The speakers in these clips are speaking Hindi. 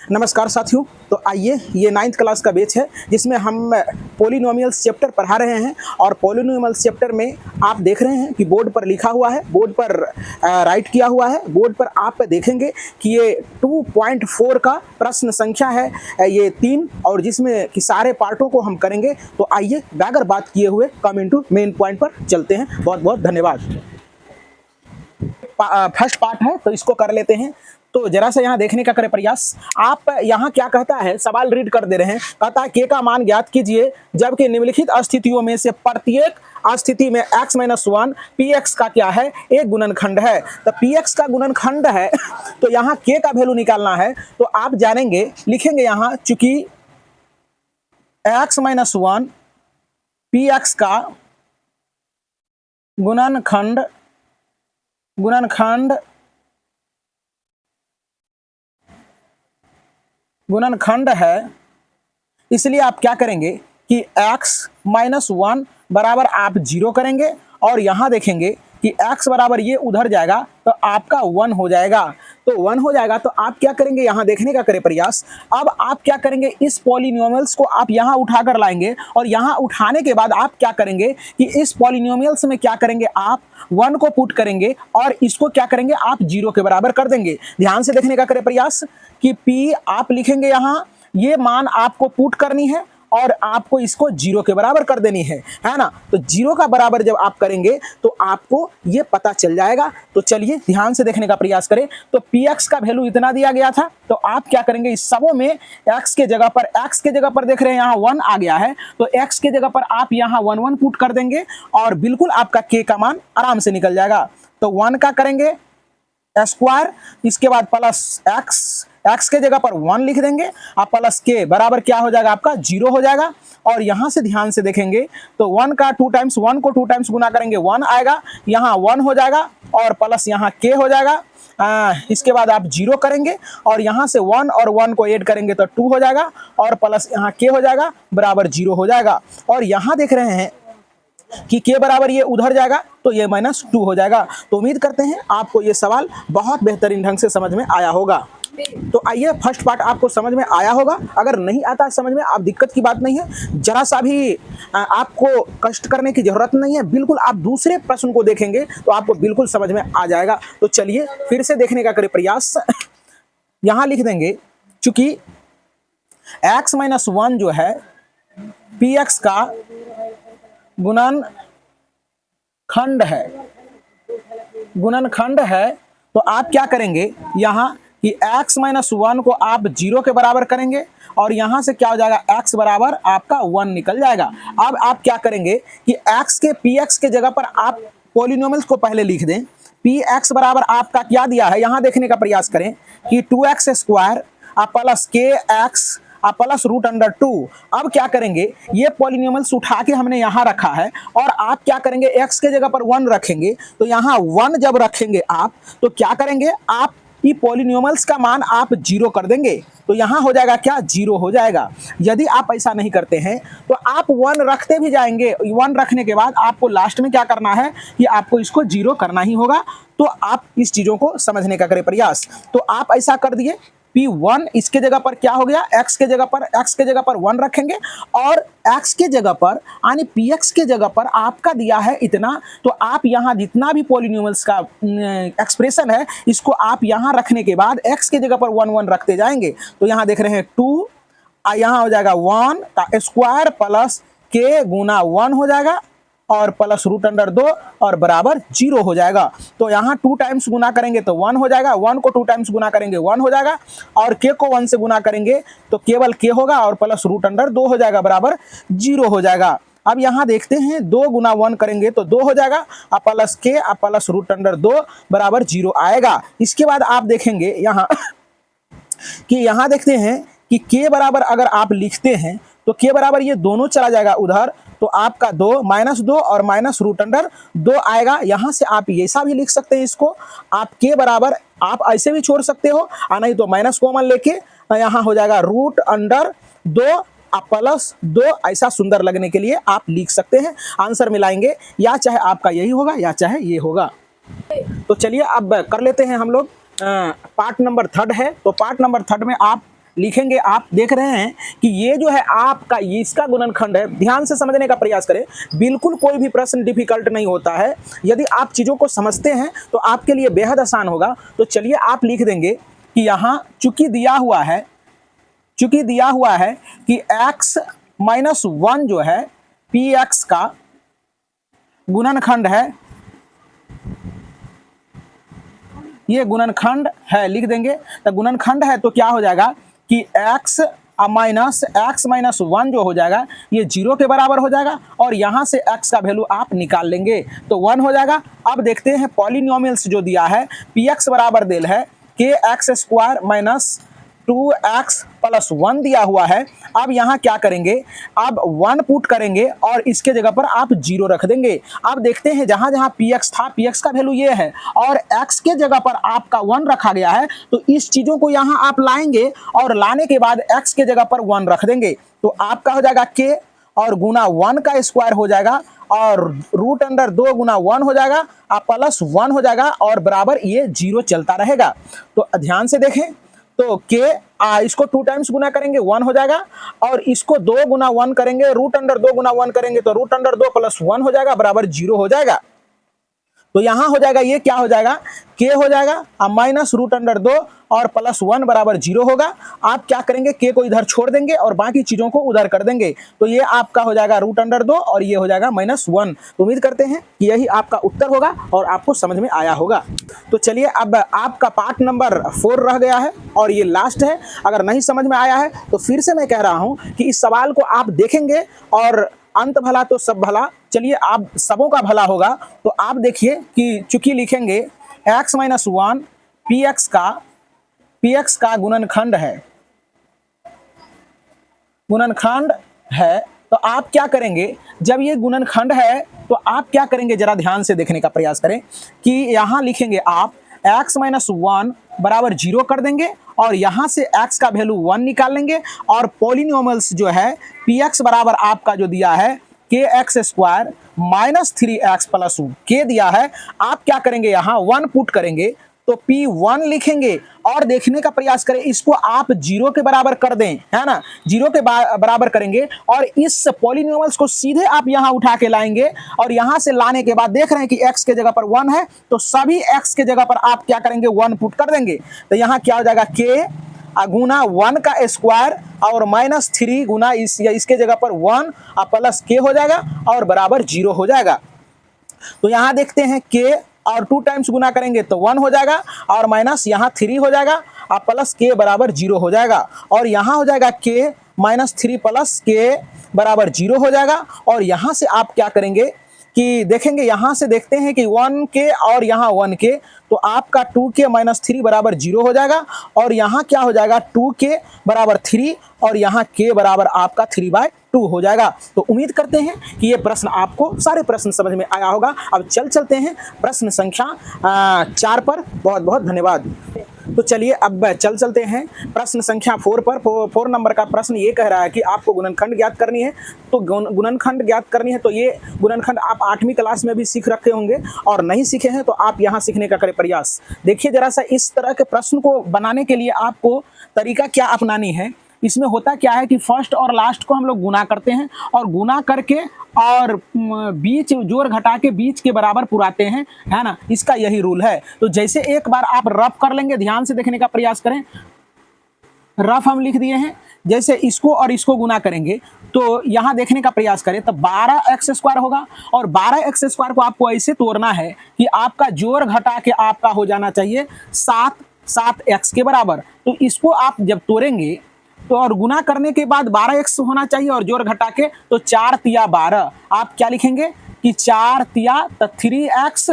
नमस्कार साथियों। तो आइए, ये 9th क्लास का बैच है जिसमें हम पॉलिनोमियल्स चैप्टर पढ़ा रहे हैं। और पॉलिनोमियल्स चैप्टर में आप देख रहे हैं कि बोर्ड पर लिखा हुआ है, बोर्ड पर राइट किया हुआ है। बोर्ड पर आप देखेंगे कि ये 2.4 का प्रश्न संख्या है, ये 3, और जिसमें कि सारे पार्टों को हम करेंगे। तो आइए बगैर बात किए हुए कम इनटू मेन पॉइंट पर चलते हैं। बहुत बहुत धन्यवाद। फर्स्ट पार्ट है तो इसको कर लेते हैं। तो जरा सा यहाँ देखने का करें प्रयास। आप यहाँ क्या कहता है, सवाल रीड कर दे रहे हैं। कहता है के का मान ज्ञात कीजिए जबकि निम्नलिखित स्थितियों में से प्रत्येक स्थिति में x - 1 px का क्या है, एक गुणनखंड है। तो px का गुणनखंड है तो यहाँ k का वैल्यू निकालना है। तो आप जानेंगे, लिखेंगे यहाँ, चूंकि x - 1 px का गुणनखंड है, इसलिए आप क्या करेंगे कि x - 1 बराबर आप 0 करेंगे और यहाँ देखेंगे कि x बराबर ये उधर जाएगा तो आपका 1 हो जाएगा। तो 1 हो जाएगा तो आप क्या करेंगे, यहाँ देखने का करें प्रयास। अब आप क्या करेंगे, इस पॉलिनोमियल्स को आप यहाँ उठाकर लाएंगे और यहाँ उठाने के बाद आप क्या करेंगे कि इस पॉलिनोमियल्स में क्या करेंगे, आप 1 को पुट करेंगे और इसको क्या करेंगे, आप 0 के बराबर कर देंगे। ध्यान से देखने का करें प्रयास कि p आप लिखेंगे यहाँ, ये मान आपको पुट करनी है और आपको इसको 0 के बराबर कर देनी है ना। तो 0 का बराबर जब आप करेंगे तो आपको ये पता चल जाएगा। तो चलिए ध्यान से देखने का प्रयास करें। तो px का वैल्यू इतना दिया गया था, तो आप क्या करेंगे, इस सबों में x के जगह पर देख रहे हैं यहाँ 1 आ गया है, तो x के जगह पर आप यहाँ 1 1 पुट कर देंगे और बिल्कुल आपका k का मान आराम से निकल जाएगा। तो 1 का करेंगे स्क्वायर, इसके बाद प्लस x के जगह पर 1 लिख देंगे और प्लस k बराबर क्या हो जाएगा, आपका 0 हो जाएगा। और यहाँ से ध्यान से देखेंगे तो 1 का 2 टाइम्स 1 को 2 टाइम्स गुना करेंगे 1 आएगा, यहाँ 1 हो जाएगा और प्लस यहाँ k हो जाएगा। इसके बाद आप 0 करेंगे और यहाँ से 1 और 1 को ऐड करेंगे तो 2 हो जाएगा और प्लस यहाँ k हो जाएगा बराबर 0 हो जाएगा। और यहाँ देख रहे हैं कि k बराबर ये उधर जाएगा तो ये -2 हो जाएगा। तो उम्मीद करते हैं आपको ये सवाल बहुत बेहतरीन ढंग से समझ में आया होगा। तो आइए, फर्स्ट पार्ट आपको समझ में आया होगा। अगर नहीं आता है समझ में, आप दिक्कत की बात नहीं है, जरा सा भी आपको कष्ट करने की जरूरत नहीं है। बिल्कुल आप दूसरे प्रश्न को देखेंगे तो आपको बिल्कुल समझ में आ जाएगा। तो चलिए फिर से देखने का करें प्रयास। यहाँ लिख देंगे, चूंकि x - 1 जो है px का गुणनखंड है, तो आप क्या करेंगे यहाँ कि x - 1 को आप 0 के बराबर करेंगे और यहाँ से क्या हो जाएगा, x बराबर आपका 1 निकल जाएगा। अब आप क्या करेंगे कि x के px के जगह पर आप पॉलिनोमियल्स को पहले लिख दें। px बराबर आपका क्या दिया है, यहाँ देखने का प्रयास करें कि 2x² प्लस kx प्लस √2। अब क्या करेंगे, ये पॉलिनोमियल्स उठा के हमने यहाँ रखा है और आप क्या करेंगे, x के जगह पर 1 रखेंगे। तो यहाँ 1 जब रखेंगे आप, तो क्या करेंगे, आप ये पॉलिनोमियल्स का मान आप 0 कर देंगे। तो यहाँ हो जाएगा क्या, 0 हो जाएगा। यदि आप ऐसा नहीं करते हैं तो आप 1 रखते भी जाएंगे। 1 रखने के बाद आपको लास्ट में क्या करना है कि आपको इसको 0 करना ही होगा। तो आप इस चीज़ों को समझने का करें प्रयास। तो आप ऐसा कर दिए, P1 इसके जगह पर क्या हो गया, x के जगह पर 1 रखेंगे और x के जगह पर यानी px के जगह पर आपका दिया है इतना। तो आप यहाँ जितना भी पॉलिनोमियल्स का एक्सप्रेशन है, इसको आप यहाँ रखने के बाद x के जगह पर 1 1 रखते जाएंगे। तो यहाँ देख रहे हैं 2, यहाँ हो जाएगा 1 का स्क्वायर प्लस k गुना 1 हो जाएगा और प्लस √2 और बराबर 0 हो जाएगा। तो यहाँ 2 टाइम्स गुना करेंगे तो 1 हो जाएगा, 1 को 2 टाइम्स गुना करेंगे 1 हो जाएगा और k को 1 से गुना करेंगे तो केवल k होगा और प्लस √2 हो जाएगा बराबर 0 हो जाएगा। अब यहाँ देखते हैं 2 गुना 1 करेंगे तो 2 हो जाएगा प्लस k प्लस √2 बराबर 0 आएगा। इसके बाद आप देखेंगे यहाँ कि यहाँ देखते हैं कि k बराबर अगर आप लिखते हैं तो k बराबर ये दोनों चला जाएगा उधर, तो आपका 2 -2 और -√2 आएगा। यहाँ से आप ऐसा भी लिख सकते हैं इसको, आप k बराबर आप ऐसे भी छोड़ सकते हो, नहीं तो माइनस कॉमन लेके यहाँ हो जाएगा √2 प्लस 2। ऐसा सुंदर लगने के लिए आप लिख सकते हैं, आंसर मिलाएंगे, या चाहे आपका यही होगा या चाहे ये होगा। तो चलिए अब कर लेते हैं हम लोग। पार्ट नंबर 3 है, तो पार्ट नंबर 3 में आप लिखेंगे, आप देख रहे हैं कि ये जो है आपका इसका गुणनखंड है। ध्यान से समझने का प्रयास करें, बिल्कुल कोई भी प्रश्न डिफिकल्ट नहीं होता है। यदि आप चीज़ों को समझते हैं तो आपके लिए बेहद आसान होगा। तो चलिए आप लिख देंगे कि यहाँ चूंकि दिया हुआ है कि x माइनस 1 जो है px का गुणनखंड है, ये गुणनखंड है, लिख देंगे। तो गुणनखंड है तो क्या हो जाएगा कि x माइनस 1 जो हो जाएगा ये 0 के बराबर हो जाएगा और यहाँ से x का वैल्यू आप निकाल लेंगे तो 1 हो जाएगा। अब देखते हैं पॉलिनोमियल्स जो दिया है, px बराबर देल है kx square minus 2x plus 1 दिया हुआ है। अब यहाँ क्या करेंगे, अब 1 पुट करेंगे और इसके जगह पर आप 0 रख देंगे। अब देखते हैं जहाँ जहाँ px था, px का वैल्यू ये है और x के जगह पर आपका 1 रखा गया है, तो इस चीज़ों को यहाँ आप लाएंगे और लाने के बाद x के जगह पर 1 रख देंगे तो आपका हो जाएगा k और गुना 1 का स्क्वायर हो जाएगा और रूट अंडर 2 गुना 1 हो जाएगा, आप प्लस 1 हो जाएगा और बराबर ये 0 चलता रहेगा। तो ध्यान से देखें तो k इसको 2 टाइम्स गुना करेंगे 1 हो जाएगा और इसको 2 गुना 1 करेंगे, रूट अंडर 2 गुना 1 करेंगे तो रूट अंडर 2 प्लस 1 हो जाएगा बराबर 0 हो जाएगा। तो यहाँ हो जाएगा, ये क्या हो जाएगा, k हो जाएगा माइनस रूट अंडर 2 और प्लस 1 बराबर 0 होगा। आप क्या करेंगे, k को इधर छोड़ देंगे और बाकी चीज़ों को उधर कर देंगे तो ये आपका हो जाएगा रूट अंडर 2 और ये हो जाएगा माइनस 1। तो उम्मीद करते हैं कि यही आपका उत्तर होगा और आपको समझ में आया होगा। तो चलिए अब आपका पार्ट नंबर 4 रह गया है और ये लास्ट है। अगर नहीं समझ में आया है तो फिर से मैं कह रहा हूँ कि इस सवाल को आप देखेंगे और अंत भला तो सब भला, चलिए आप सबों का भला होगा। तो आप देखिए कि चूंकि लिखेंगे x माइनस 1 px का गुणनखंड है तो आप क्या करेंगे, जब ये गुणनखंड है तो आप क्या करेंगे, जरा ध्यान से देखने का प्रयास करें कि यहाँ लिखेंगे आप x माइनस 1 बराबर 0 कर देंगे और यहाँ से x का वैल्यू 1 निकाल लेंगे और पॉलिनोमियल्स जो है px बराबर आपका जो दिया है kx square minus 3x plus k दिया है। आप क्या करेंगे, यहाँ 1 पुट करेंगे तो P1 लिखेंगे और देखने का प्रयास करें, इसको आप 0 के बराबर कर दें, है ना, 0 के बराबर करेंगे और इस पॉलिनोमियल्स को सीधे आप यहाँ उठा के लाएंगे और यहाँ से लाने के बाद देख रहे हैं कि x के जगह पर 1 है तो सभी x के जगह पर आप क्या करेंगे, 1 पुट कर देंगे। तो यहाँ क्या हो जाएगा, k गुना 1 का स्क्वायर और माइनस 3 गुना इसके जगह पर 1 प्लस k हो जाएगा और बराबर 0 हो जाएगा। तो यहाँ देखते हैं k और 2 टाइम्स गुना करेंगे तो 1 हो जाएगा और माइनस यहाँ 3 हो जाएगा और प्लस k बराबर 0 हो जाएगा और यहाँ हो जाएगा k माइनस 3 प्लस k बराबर 0 हो जाएगा। और यहाँ से आप क्या करेंगे कि देखेंगे, यहाँ से देखते हैं कि 1k और यहाँ 1k तो आपका 2k माइनस 3 बराबर 0 हो जाएगा और यहाँ क्या हो जाएगा, 2k बराबर 3 और यहाँ k बराबर आपका 3/2 हो जाएगा। तो उम्मीद करते हैं कि ये प्रश्न आपको सारे प्रश्न समझ में आया होगा। अब चलते हैं प्रश्न संख्या 4 पर। बहुत बहुत धन्यवाद। तो चलिए अब चलते हैं प्रश्न संख्या 4 पर। 4 नंबर का प्रश्न ये कह रहा है कि आपको गुणनखंड ज्ञात करनी है। तो गुणनखंड ज्ञात करनी है तो ये गुणनखंड आप 8वीं क्लास में भी सीख रखे होंगे और नहीं सीखे हैं तो आप यहाँ सीखने का करें प्रयास। देखिए जरा सा, इस तरह के प्रश्न को बनाने के लिए आपको तरीका क्या अपनानी है। इसमें होता क्या है कि फर्स्ट और लास्ट को हम लोग गुना करते हैं और गुना करके और बीच जोड़ घटा के बीच के बराबर पुराते हैं, है ना, इसका यही रूल है। तो जैसे एक बार आप रफ कर लेंगे, ध्यान से देखने का प्रयास करें, रफ हम लिख दिए हैं। जैसे इसको और इसको गुना करेंगे तो यहाँ देखने का प्रयास करें तो 12x स्क्वायर होगा और 12x स्क्वायर को आपको ऐसे तोड़ना है कि आपका जोड़ घटा के आपका हो जाना चाहिए 7x के बराबर। तो इसको आप जब तोड़ेंगे तो और गुना करने के बाद 12x होना चाहिए और जोड़ घटा के तो 4 तिया 12। आप क्या लिखेंगे कि 4 तिया तो 4x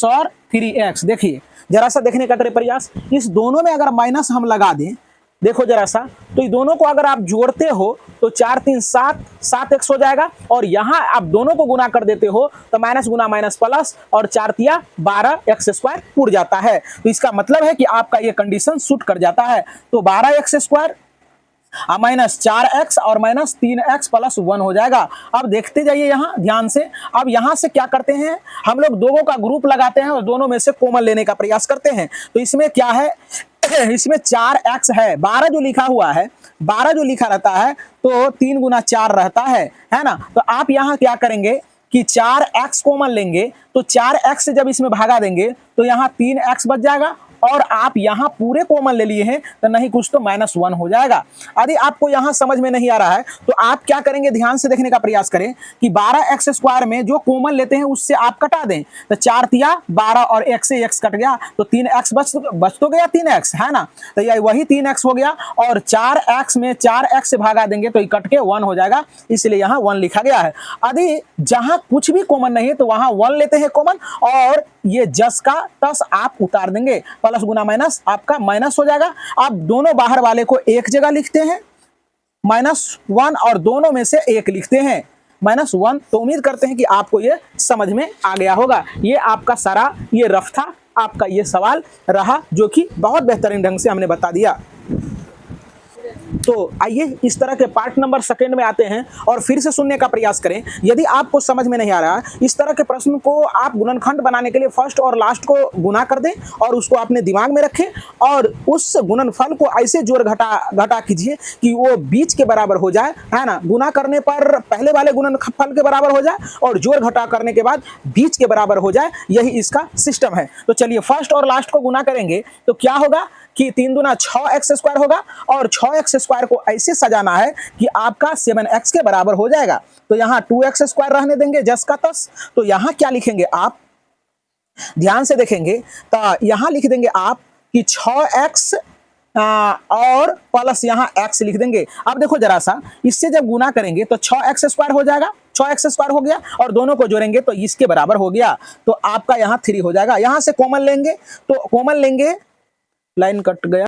और 3x। देखिए जरा सा देखने का करें प्रयास, इस दोनों में अगर माइनस हम लगा दें, देखो जरा सा, तो ये दोनों को अगर आप जोड़ते हो तो 4 3 7x हो जाएगा और यहाँ आप दोनों को गुना कर देते हो तो माइनस गुना माइनस प्लस और 4 तिया 12x स्क्वायर उड़ जाता है। तो इसका मतलब है कि आपका ये कंडीशन सूट कर जाता है। तो 12x स्क्वायर माइनस 4x और माइनस 3x प्लस 1 हो जाएगा। अब देखते जाइए यहाँ ध्यान से। अब यहाँ से क्या करते हैं, हम लोग दोनों का ग्रुप लगाते हैं और दोनों में से कॉमन लेने का प्रयास करते हैं। तो इसमें क्या है इसमें 4x है, 12 जो लिखा हुआ है, 12 जो लिखा रहता है तो 3 गुना 4 रहता है ना। तो आप यहाँ क्या करेंगे कि 4x कॉमन लेंगे, तो 4x से जब इसमें भागा देंगे तो यहाँ 3x बच जाएगा, और आप यहाँ पूरे कॉमन ले लिए हैं तो नहीं कुछ तो -1 हो जाएगा। यदि आपको यहाँ समझ में नहीं आ रहा है तो आप क्या करेंगे, ध्यान से देखने का प्रयास करें कि 12x स्क्वायर में जो कॉमन लेते हैं उससे आप कटा दें, तो 4 तिया 12 और x से x कट गया तो 3x बच तो गया 3x, है ना। तो यह वही 3x हो गया, और 4x में 4x से भागा देंगे तो ये कट के 1 हो जाएगा, इसलिए यहाँ 1 लिखा गया है। यदि जहाँ कुछ भी कॉमन नहीं है तो वहाँ 1 लेते हैं कॉमन, और ये जस का तस आप उतार देंगे, प्लस गुना माइनस आपका माइनस हो जाएगा। आप दोनों बाहर वाले को एक जगह लिखते हैं -1, और दोनों में से एक लिखते हैं -1। तो उम्मीद करते हैं कि आपको ये समझ में आ गया होगा। ये आपका सारा ये रफ था, आपका ये सवाल रहा जो कि बहुत बेहतरीन ढंग से हमने बता दिया। तो आइए इस तरह के पार्ट नंबर सेकंड में आते हैं और फिर से सुनने का प्रयास करें। यदि आपको समझ में नहीं आ रहा, इस तरह के प्रश्न को आप गुणनखंड बनाने के लिए फर्स्ट और लास्ट को गुना कर दें और उसको अपने दिमाग में रखें, और उस गुणनफल को ऐसे जोड़ घटा कीजिए कि वो बीच के बराबर हो जाए, है ना। गुना करने पर पहले वाले गुणनफल के बराबर हो जाए और जोड़ घटा करने के बाद बीच के बराबर हो जाए, यही इसका सिस्टम है। तो चलिए फर्स्ट और लास्ट को गुना करेंगे तो क्या होगा कि 3 दूना 6x स्क्वायर होगा, और 6x स्क्वायर को ऐसे सजाना है कि आपका 7x के बराबर हो जाएगा। तो यहाँ 2x स्क्वायर रहने देंगे जस का तस। तो यहाँ क्या लिखेंगे आप, ध्यान से देखेंगे तो यहाँ लिख देंगे आप कि 6x और प्लस यहाँ x लिख देंगे। अब देखो जरा सा, इससे जब गुना करेंगे तो 6x स्क्वायर हो जाएगा, 6x स्क्वायर हो गया, और दोनों को जोड़ेंगे तो इसके बराबर हो गया। तो आपका यहाँ 3 हो जाएगा। यहाँ से कॉमन लेंगे तो कॉमन लेंगे, लाइन कट गया।